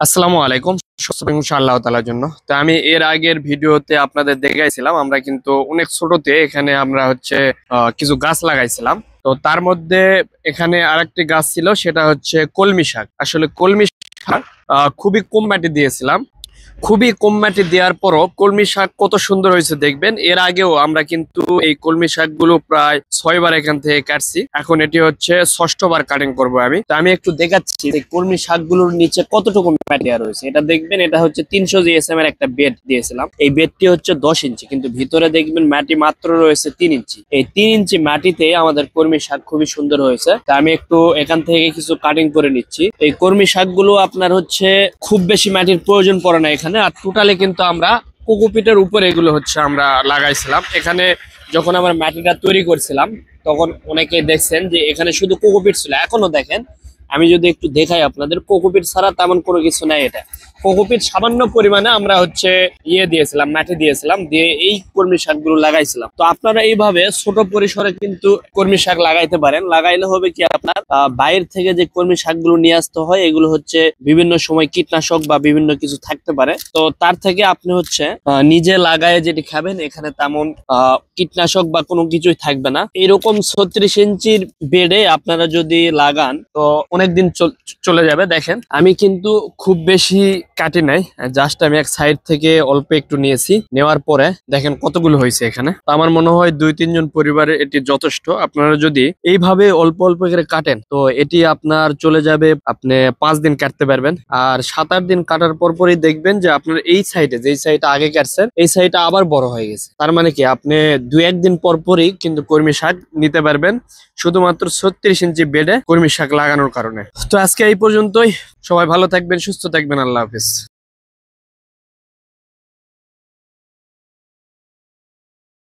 আসসালামু আলাইকুম। ইনশাআল্লাহ তাআলার জন্য তো আমি এর আগের ভিডিওতে আপনাদের দেখাইছিলাম আমরা কিন্তু অনেক ছোটতে এখানে আমরা হচ্ছে কিছু গাছ লাগাইছিলাম। তো তার মধ্যে এখানে আরেকটি গাছ ছিল, সেটা হচ্ছে কলমি শাক। আসলে কলমি শাক খুবই কম মাটি দিয়েছিলাম। খুবই কম মাটি দেওয়ার পরও কলমি শাক কত সুন্দর হয়েছে দেখবেন। এর আগেও আমরা কিন্তু এই কলমি শাকগুলো প্রায় 6 বার এখান থেকে কাটছি। এখন এটি হচ্ছে 6বার কাটিং করব আমি। তো আমি একটু দেখাচ্ছি এই কলমি শাকগুলোর নিচে কতটুকু মাটি দেওয়া রয়েছে। এটা দেখবেন, এটা হচ্ছে 300 জিএসএম এর একটা বেড দিয়েছিলাম। এই বেডটি হচ্ছে 10 ইঞ্চি, কিন্তু ভিতরে দেখবেন মাটি মাত্র রয়েছে 3 ইঞ্চি। এই 3 ইঞ্চি মাটিতে আমাদের কলমি শাক খুবই সুন্দর হয়েছে। তা আমি একটু এখান থেকে কিছু কাটিং করে নিচ্ছি। এই কলমি শাকগুলো আপনার হচ্ছে খুব বেশি মাটির প্রয়োজন পড়ে না এখানে। আর টোটালি কিন্তু আমরা কোকোপিটের উপরে এগুলো হচ্ছে আমরা লাগাইছিলাম। এখানে যখন আমরা মাটিটা তৈরি করছিলাম তখন অনেকে দেখছেন যে এখানে শুধু কোকোপিট ছিল। এখনো দেখেন, আমি যদি একটু দেখাই আপনাদের, কোকোপিট ছাড়া তেমন কোনো কিছু নাই। এটা কোকোপিট সামান্য পরিমাণে আমরা হচ্ছে দিয়েছিলাম, মাটি দিয়েছিলাম, দিয়ে এই কলমি শাকগুলো লাগাইছিলাম। তো আপনারা এইভাবে ছোট পরিসরে কিন্তু কলমি শাক লাগাইতে পারেন। লাগাইলে হবে কি, আপনার বাইরে থেকে যে কলমি শাকগুলো নিয়ে আসতে হয় এগুলো হচ্ছে বিভিন্ন সময় কীটনাশক বা বিভিন্ন কিছু থাকতে পারে। তো তার থেকে আপনি হচ্ছে নিজে লাগায় যেটি খাবেন, এখানে তেমন কীটনাশক বা কোনো কিছুই থাকবে না। এরকম 36 ইঞ্চির বেডে আপনারা যদি লাগান তো অনেকদিন চলে যাবে। দেখেন, আমি কিন্তু খুব বেশি কাটি নাই, জাস্ট আমি এক সাইড থেকে অল্প একটু নিয়েছি। নেওয়ার পরে দেখেন কতগুলো হয়েছে এখানে। তো আমার মনে হয় 2-3 জন পরিবারে এটি যথেষ্ট। আপনারা যদি এইভাবে অল্প অল্প করে কাটেন তো এটি আপনার চলে যাবে, আপনি 5 দিন কাটতে পারবেন। আর 7-8 দিন কাটার পরই দেখবেন যে আপনার এই সাইডে, যেই সাইডটা আগে কাটছেন, এই সাইডটা আবার বড় হয়ে গেছে। তার মানে কি, আপনি 2-1 দিন পরই কিন্তু কলমি শাক নিতে পারবেন, শুধুমাত্র 36 ইঞ্চি বেডে কলমি শাক লাগানোর কারণে। তো আজকে এই পর্যন্তই। সবাই ভালো থাকবেন, সুস্থ থাকবেন। আল্লাহ হাফেজ।